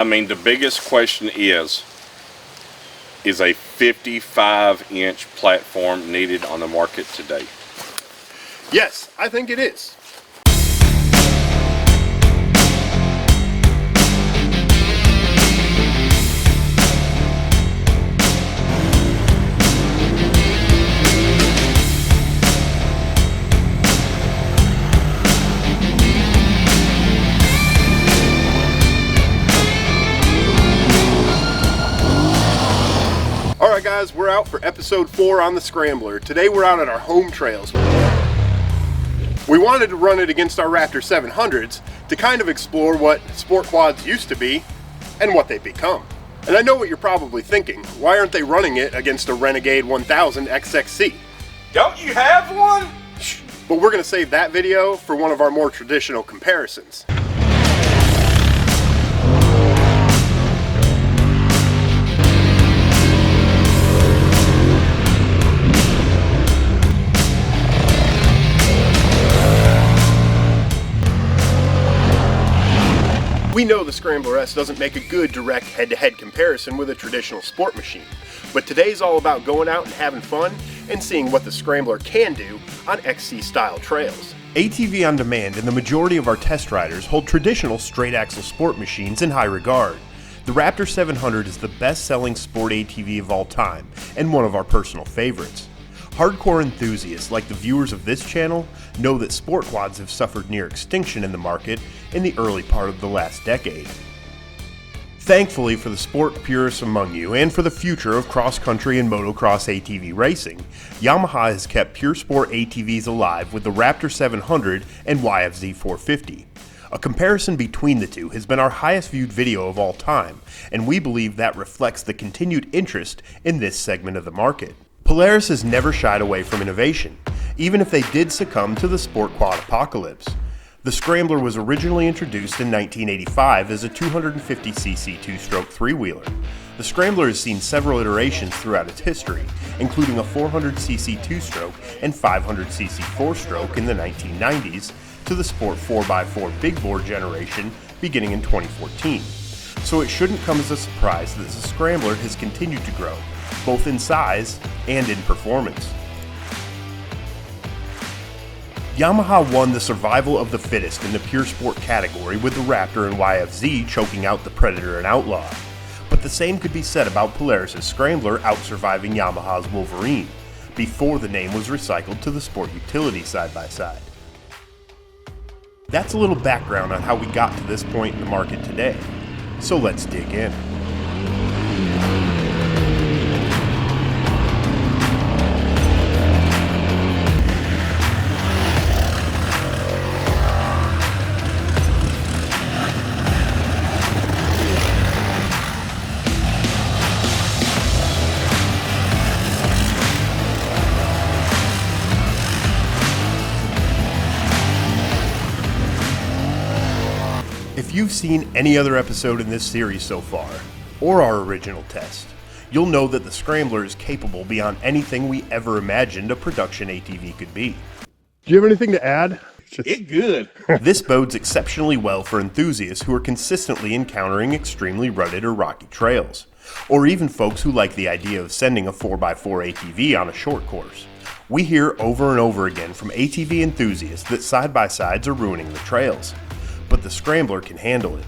I mean, the biggest question is a 55-inch platform needed on the market today? Yes, I think it is. Alright guys, we're out for episode 4 on the Scrambler. Today we're out at our home trails. We wanted to run it against our Raptor 700s to kind of explore what sport quads used to be and what they've become. And I know what you're probably thinking, why aren't they running it against a Renegade 1000 XXC? Don't you have one? But we're going to save that video for one of our more traditional comparisons. We know the Scrambler S doesn't make a good direct head-to-head comparison with a traditional sport machine, but today's all about going out and having fun and seeing what the Scrambler can do on XC-style trails. ATV on Demand and the majority of our test riders hold traditional straight-axle sport machines in high regard. The Raptor 700 is the best-selling sport ATV of all time and one of our personal favorites. Hardcore enthusiasts like the viewers of this channel know that sport quads have suffered near extinction in the market in the early part of the last decade. Thankfully for the sport purists among you and for the future of cross-country and motocross ATV racing, Yamaha has kept pure sport ATVs alive with the Raptor 700 and YFZ 450. A comparison between the two has been our highest viewed video of all time, and we believe that reflects the continued interest in this segment of the market. Polaris has never shied away from innovation, even if they did succumb to the sport quad apocalypse. The Scrambler was originally introduced in 1985 as a 250cc two-stroke three-wheeler. The Scrambler has seen several iterations throughout its history, including a 400cc two-stroke and 500cc four-stroke in the 1990s, to the Sport 4x4 big bore generation beginning in 2014. So it shouldn't come as a surprise that the Scrambler has continued to grow, both in size and in performance. Yamaha won the survival of the fittest in the pure sport category with the Raptor and YFZ choking out the Predator and Outlaw. But the same could be said about Polaris' Scrambler out-surviving Yamaha's Wolverine, before the name was recycled to the sport utility side-by-side. That's a little background on how we got to this point in the market today, so let's dig in. If you've seen any other episode in this series so far, or our original test, you'll know that the Scrambler is capable beyond anything we ever imagined a production ATV could be. Do you have anything to add? It's good. This bodes exceptionally well for enthusiasts who are consistently encountering extremely rutted or rocky trails, or even folks who like the idea of sending a 4x4 ATV on a short course. We hear over and over again from ATV enthusiasts that side-by-sides are ruining the trails, but the Scrambler can handle it.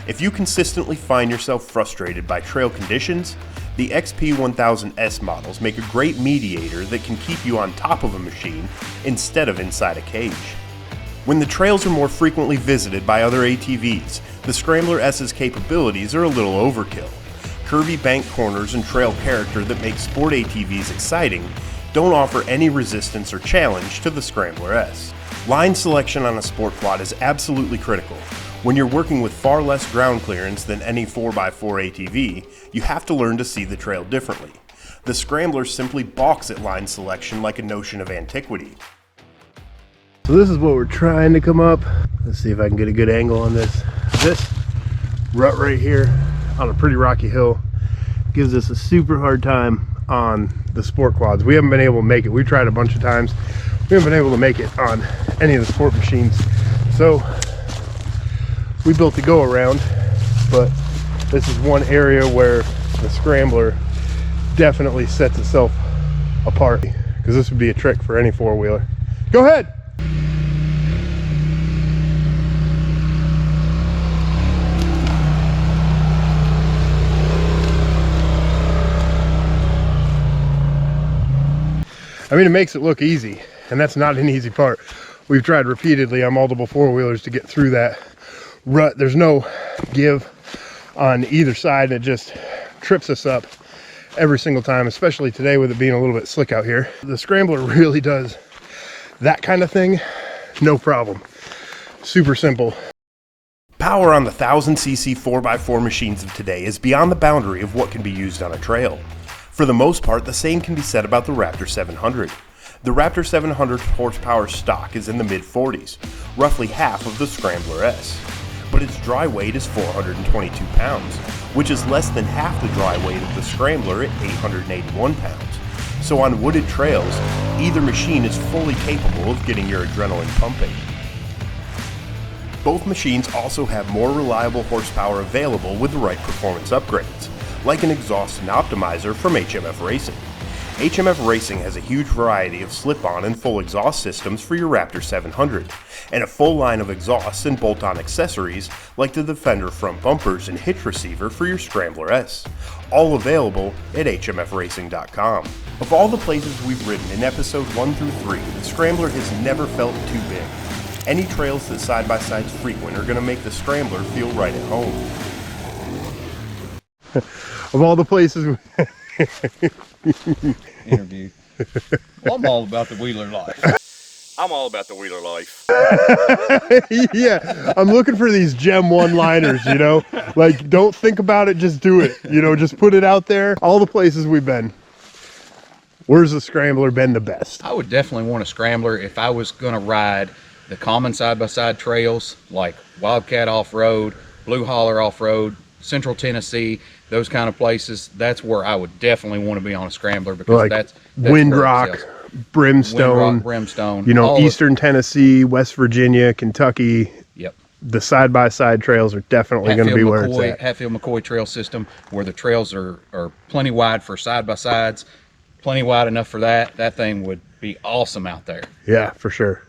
If you consistently find yourself frustrated by trail conditions, the XP 1000S models make a great mediator that can keep you on top of a machine instead of inside a cage. When the trails are more frequently visited by other ATVs, the Scrambler S's capabilities are a little overkill. Curvy bank corners and trail character that make sport ATVs exciting don't offer any resistance or challenge to the Scrambler S. Line selection on a sport quad is absolutely critical. When you're working with far less ground clearance than any 4x4 ATV, you have to learn to see the trail differently. The Scrambler simply balks at line selection like a notion of antiquity. So this is what we're trying to come up. Let's see if I can get a good angle on this. This rut right here on a pretty rocky hill gives us a super hard time on the sport quads. We haven't been able to make it. We've tried a bunch of times. We haven't been able to make it on any of the sport machines. So we built the go around, but this is one area where the Scrambler definitely sets itself apart, because this would be a trick for any four-wheeler. Go ahead. I mean, it makes it look easy, and that's not an easy part. We've tried repeatedly on multiple four-wheelers to get through that rut. There's no give on either side, and it just trips us up every single time, especially today with it being a little bit slick out here. The Scrambler really does that kind of thing, no problem. Super simple. Power on the 1000cc 4x4 machines of today is beyond the boundary of what can be used on a trail. For the most part, the same can be said about the Raptor 700. The Raptor 700 horsepower stock is in the mid-40s, roughly half of the Scrambler S. But its dry weight is 422 pounds, which is less than half the dry weight of the Scrambler at 881 pounds. So on wooded trails, either machine is fully capable of getting your adrenaline pumping. Both machines also have more reliable horsepower available with the right performance upgrades, like an exhaust and optimizer from HMF Racing. HMF Racing has a huge variety of slip-on and full exhaust systems for your Raptor 700, and a full line of exhausts and bolt-on accessories like the Defender front bumpers and hitch receiver for your Scrambler S, all available at hmfracing.com. Of all the places we've ridden in episode 1 through 3, the Scrambler has never felt too big. Any trails that side-by-sides frequent are going to make the Scrambler feel right at home. Of all the places interview. Well, I'm all about the wheeler life. I'm all about the wheeler life. Yeah, I'm looking for these gem one-liners, you know? Like, don't think about it, just do it. You know, just put it out there. All the places we've been, where's the Scrambler been the best? I would definitely want a Scrambler if I was going to ride the common side-by-side trails like Wildcat Off-Road, Blue Holler Off-Road, Central Tennessee, those kind of places. That's where I would definitely want to be on a Scrambler, because like that's Windrock, Brimstone, you know, Eastern Tennessee, West Virginia, Kentucky. Yep. The side-by-side trails are definitely going to be where it's at. Hatfield-McCoy trail system, where the trails are plenty wide for side-by-sides, plenty wide enough for that. That thing would be awesome out there. Yeah, for sure.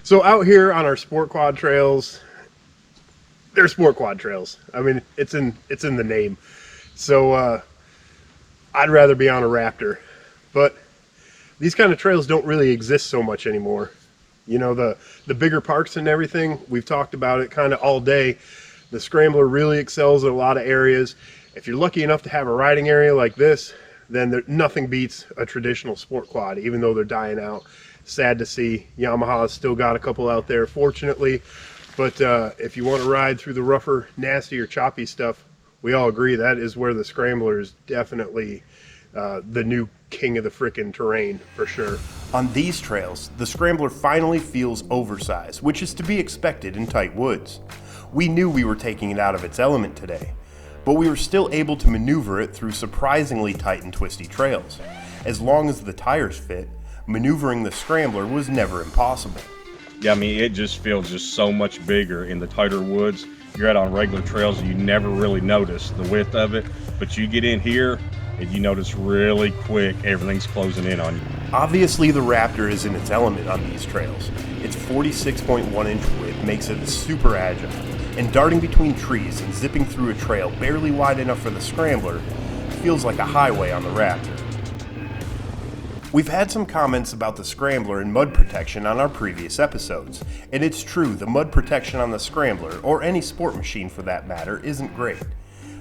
So out here on our sport quad trails, they're sport quad trails. I mean, it's in the name. So I'd rather be on a Raptor, but these kind of trails don't really exist so much anymore. You know, the bigger parks and everything, we've talked about it kind of all day. The Scrambler really excels in a lot of areas. If you're lucky enough to have a riding area like this, then nothing beats a traditional sport quad, even though they're dying out. Sad to see. Yamaha's still got a couple out there, fortunately. But if you want to ride through the rougher, nastier, choppy stuff, we all agree that is where the Scrambler is definitely the new king of the frickin' terrain, for sure. On these trails, the Scrambler finally feels oversized, which is to be expected in tight woods. We knew we were taking it out of its element today, but we were still able to maneuver it through surprisingly tight and twisty trails. As long as the tires fit, maneuvering the Scrambler was never impossible. Yeah, I mean, it just feels just so much bigger in the tighter woods. You're out on regular trails and you never really notice the width of it, but you get in here and you notice really quick everything's closing in on you. Obviously the Raptor is in its element on these trails. Its 46.1 inch width makes it super agile, and darting between trees and zipping through a trail barely wide enough for the Scrambler feels like a highway on the Raptor. We've had some comments about the Scrambler and mud protection on our previous episodes, and it's true, the mud protection on the Scrambler, or any sport machine for that matter, isn't great.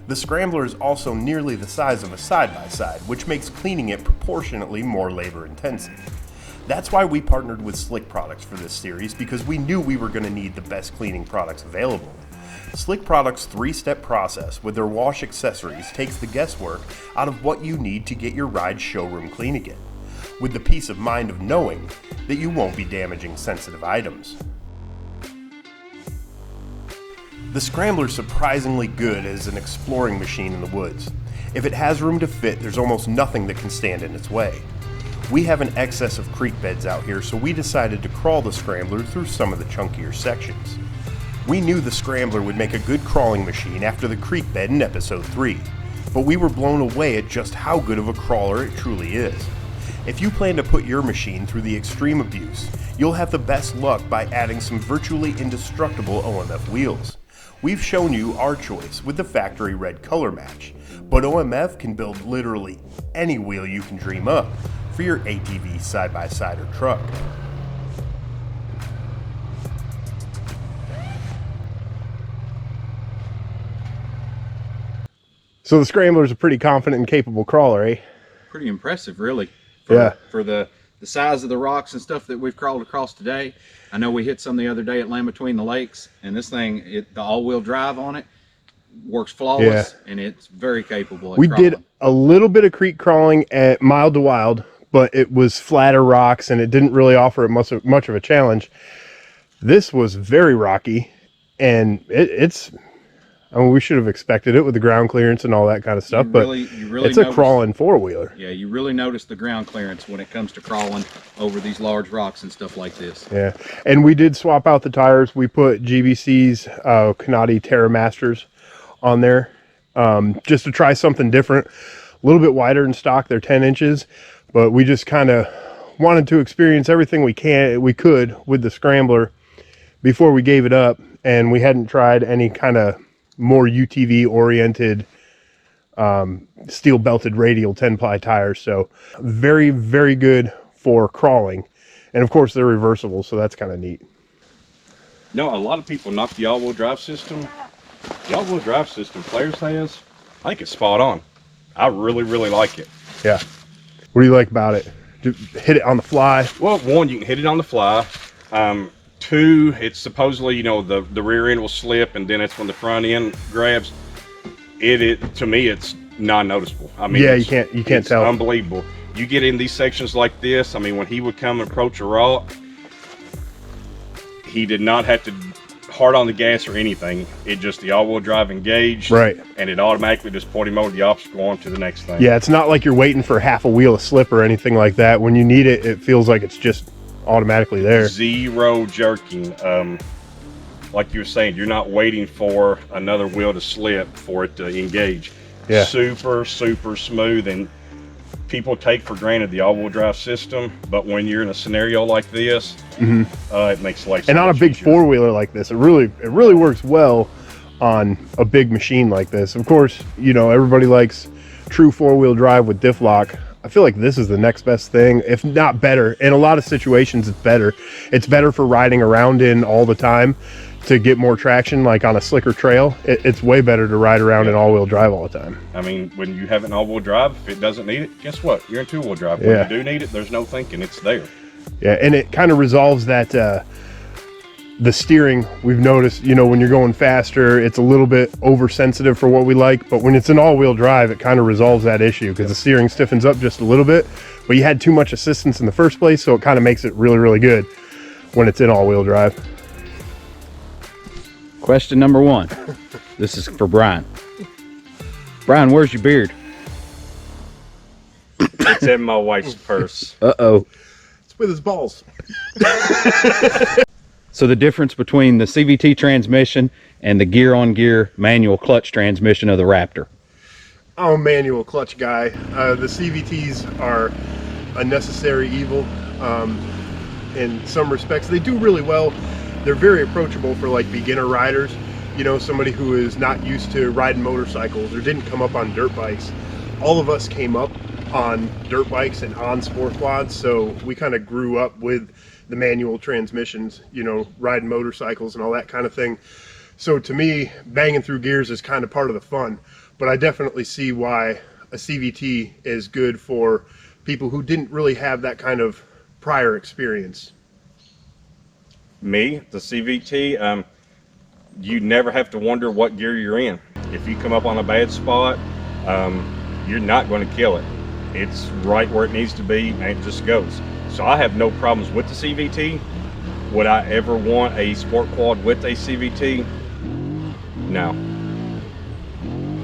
The Scrambler is also nearly the size of a side-by-side, which makes cleaning it proportionately more labor-intensive. That's why we partnered with Slick Products for this series, because we knew we were going to need the best cleaning products available. Slick Products' 3-step process with their wash accessories takes the guesswork out of what you need to get your ride showroom clean again, with the peace of mind of knowing that you won't be damaging sensitive items. The Scrambler's surprisingly good as an exploring machine in the woods. If it has room to fit, there's almost nothing that can stand in its way. We have an excess of creek beds out here, so we decided to crawl the Scrambler through some of the chunkier sections. We knew the Scrambler would make a good crawling machine after the creek bed in episode 3, but we were blown away at just how good of a crawler it truly is. If you plan to put your machine through the extreme abuse, you'll have the best luck by adding some virtually indestructible OMF wheels. We've shown you our choice with the factory red color match, but OMF can build literally any wheel you can dream up for your ATV, side-by-side, or truck. So the Scrambler is a pretty confident and capable crawler, eh? Pretty impressive, really. Yeah. For the size of the rocks and stuff that we've crawled across today. I know we hit some the other day at Land Between the Lakes, and this thing, the all-wheel drive on it works flawless, and it's very capable. We did a little bit of creek crawling at Mild to Wild, but it was flatter rocks, and it didn't really offer it much of a challenge. This was very rocky, and it's... I mean, we should have expected it with the ground clearance and all that kind of stuff, but it's a crawling four-wheeler. Yeah, you really notice the ground clearance when it comes to crawling over these large rocks and stuff like this. Yeah, and we did swap out the tires. We put GBC's Canati Terra Masters on there just to try something different. A little bit wider in stock, they're 10 inches, but we just kind of wanted to experience everything we could with the Scrambler before we gave it up, and we hadn't tried any kind of more UTV oriented steel belted radial 10-ply tires. So very, very good for crawling, and of course they're reversible, so that's kind of neat. No, a lot of people knock the all-wheel drive system. The all-wheel drive system Polaris has, I think it's spot on. I really, really like it. Yeah. What do you like about it? Hit it on the fly? Well, one, you can hit it on the fly. Two, it's supposedly, you know, the rear end will slip, and then it's when the front end grabs. To me, it's non-noticeable. I mean, yeah, you can't tell. Unbelievable. You get in these sections like this. I mean, when he would come and approach a rock, he did not have to hard on the gas or anything. It just the all-wheel drive engaged, right, and it automatically just pointed him over the obstacle on to the next thing. Yeah, it's not like you're waiting for half a wheel to slip or anything like that. When you need it, it feels like it's just automatically there. Zero jerking. Like you were saying, you're not waiting for another wheel to slip for it to engage. Yeah. Super, super smooth, and people take for granted the all-wheel drive system, but when you're in a scenario like this, it makes life so and on a big four-wheeler like this, it really works well on a big machine like this. Of course, you know, everybody likes true four-wheel drive with diff lock. I feel like this is the next best thing, if not better. In a lot of situations, it's better. It's better for riding around in all the time to get more traction, like on a slicker trail. It's way better to ride around in all-wheel drive all the time. I mean, when you have an all-wheel drive, if it doesn't need it, guess what? You're in two-wheel drive. When you do need it, there's no thinking. It's there. Yeah, and it kind of resolves that the steering. We've noticed, you know, when you're going faster, it's a little bit oversensitive for what we like, but when it's an all-wheel drive, it kind of resolves that issue because the steering stiffens up just a little bit, but you had too much assistance in the first place, so it kind of makes it really, really good when it's in all-wheel drive. Question number 1. This is for Brian. Brian, where's your beard? It's in my wife's purse. Uh-oh. It's with his balls. So the difference between the CVT transmission and the gear-on-gear manual clutch transmission of the Raptor? I'm a manual clutch guy. The CVTs are a necessary evil in some respects. They do really well. They're very approachable for like beginner riders. You know, somebody who is not used to riding motorcycles or didn't come up on dirt bikes. All of us came up on dirt bikes and on sport quads, so we kind of grew up with the manual transmissions, you know, riding motorcycles and all that kind of thing. So to me, banging through gears is kind of part of the fun, but I definitely see why a CVT is good for people who didn't really have that kind of prior experience. Me, the CVT, you never have to wonder what gear you're in. If you come up on a bad spot, you're not going to kill it. It's right where it needs to be, and it just goes. So I have no problems with the CVT. Would I ever want a sport quad with a CVT? No.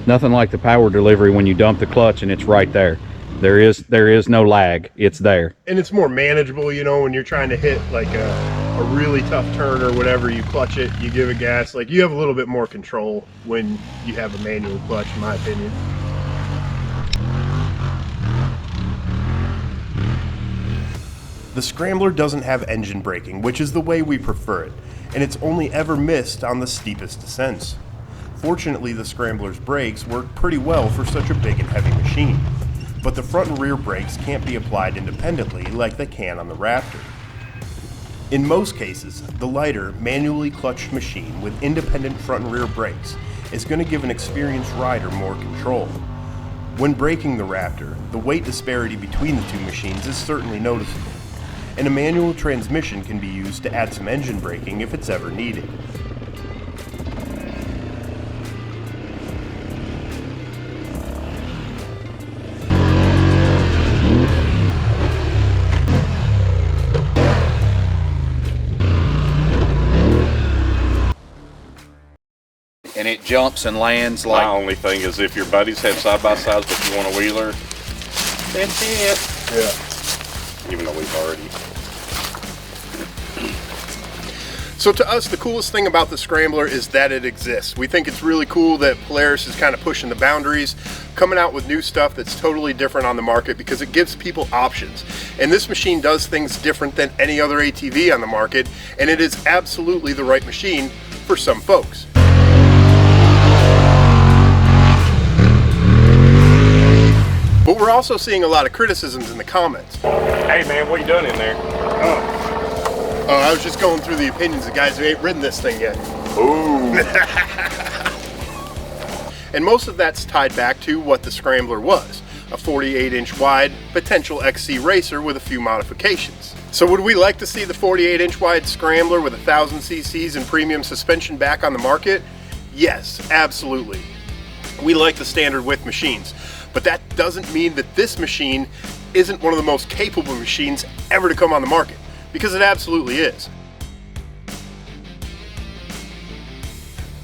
Nothing like the power delivery when you dump the clutch and it's right there. There is no lag. It's there. And it's more manageable, you know, when you're trying to hit like a really tough turn or whatever, you clutch it, you give it gas. Like, you have a little bit more control when you have a manual clutch, in my opinion. The Scrambler doesn't have engine braking, which is the way we prefer it, and it's only ever missed on the steepest descents. Fortunately, the Scrambler's brakes work pretty well for such a big and heavy machine, but the front and rear brakes can't be applied independently like they can on the Raptor. In most cases, the lighter, manually clutched machine with independent front and rear brakes is going to give an experienced rider more control. When braking the Raptor, the weight disparity between the two machines is certainly noticeable, and a manual transmission can be used to add some engine braking if it's ever needed. And it jumps and lands like... My only thing is if your buddies have side-by-sides but you want a wheeler, that's it. Yeah. Even though we've already... So to us, the coolest thing about the Scrambler is that it exists. We think it's really cool that Polaris is kind of pushing the boundaries, coming out with new stuff that's totally different on the market because it gives people options. And this machine does things different than any other ATV on the market, and it is absolutely the right machine for some folks. But we're also seeing a lot of criticisms in the comments. Hey man, what you doing in there? I was just going through the opinions of guys who ain't ridden this thing yet. Ooh. And most of that's tied back to what the Scrambler was. A 48-inch wide, potential XC racer with a few modifications. So would we like to see the 48-inch wide Scrambler with 1,000 cc's and premium suspension back on the market? Yes, absolutely. We like the standard width machines, but that doesn't mean that this machine isn't one of the most capable machines ever to come on the market, because it absolutely is.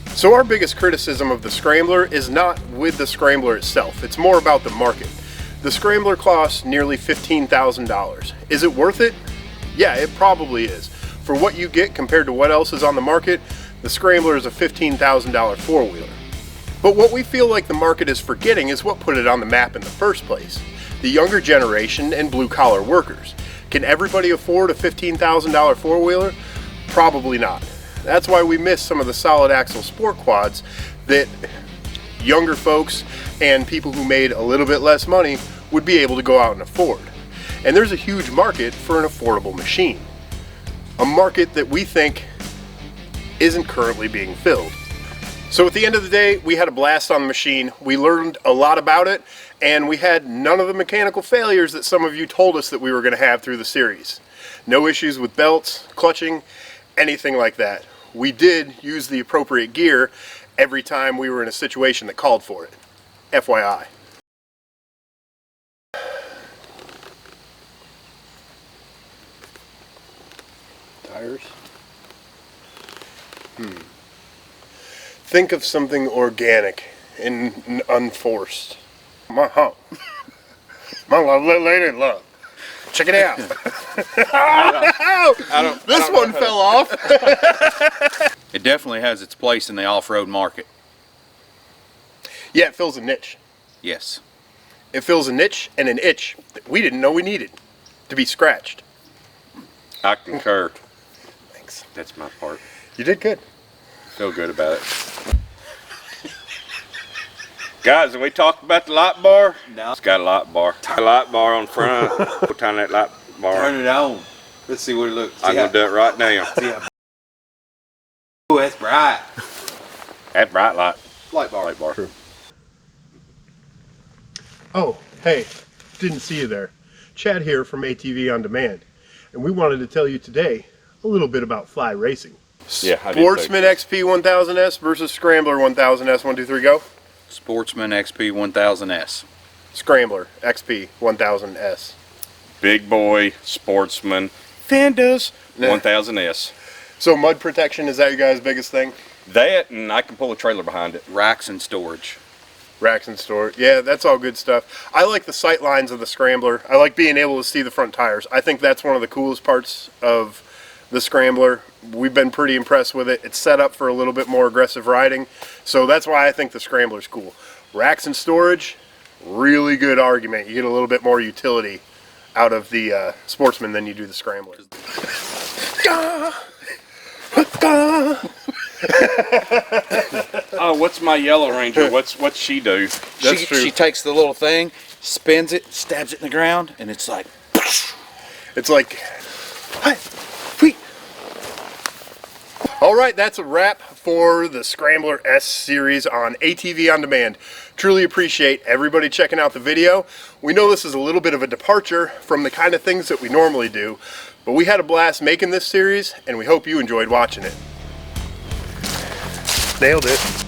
So our biggest criticism of the Scrambler is not with the Scrambler itself, it's more about the market. The Scrambler costs nearly $15,000. Is it worth it? Yeah, it probably is. For what you get compared to what else is on the market, the Scrambler is a $15,000 four-wheeler. But what we feel like the market is forgetting is what put it on the map in the first place. The younger generation and blue-collar workers. Can everybody afford a $15,000 four-wheeler? Probably not. That's why we miss some of the solid axle sport quads that younger folks and people who made a little bit less money would be able to go out and afford. And there's a huge market for an affordable machine. A market that we think isn't currently being filled. So at the end of the day, we had a blast on the machine. We learned a lot about it, and we had none of the mechanical failures that some of you told us that we were going to have through the series. No issues with belts, clutching, anything like that. We did use the appropriate gear every time we were in a situation that called for it. FYI. Tires? Think of something organic and unforced. My hump. My lovely lady love. Check it out. This one fell off. It definitely has its place in the off-road market. Yeah, it fills a niche. Yes. It fills a niche and an itch that we didn't know we needed to be scratched. I concur. Thanks. That's my part. You did good. Feel good about it. Guys, have we talked about the light bar? No. It's got a light bar. A light bar on front. We'll turn that light bar. Turn it on. Let's see what it looks like. I'm going to do it right now. Oh, that's bright. That bright light. Light bar. Light bar. Oh, hey, didn't see you there. Chad here from ATV On Demand, and we wanted to tell you today a little bit about fly racing. Yeah, I did Sportsman XP 1000S versus Scrambler 1000S. 1, 2, 3, go. Sportsman XP 1000S. Scrambler XP 1000S. Big boy, Sportsman, Fenders, 1000S. So mud protection, is that your guys' biggest thing? That, and I can pull a trailer behind it. Racks and storage. Racks and storage. Yeah, that's all good stuff. I like the sight lines of the Scrambler. I like being able to see the front tires. I think that's one of the coolest parts of the Scrambler. We've been pretty impressed with it. It's set up for a little bit more aggressive riding, so that's why I think the Scrambler's cool. Racks and storage, really good argument. You get a little bit more utility out of the Sportsman than you do the Scrambler. Oh, what's my Yellow Ranger? What's she do? That's true. She takes the little thing, spins it, stabs it in the ground, and it's like... It's like... All right, that's a wrap for the Scrambler S series on ATV On Demand. Truly appreciate everybody checking out the video. We know this is a little bit of a departure from the kind of things that we normally do, but we had a blast making this series, and we hope you enjoyed watching it. Nailed it.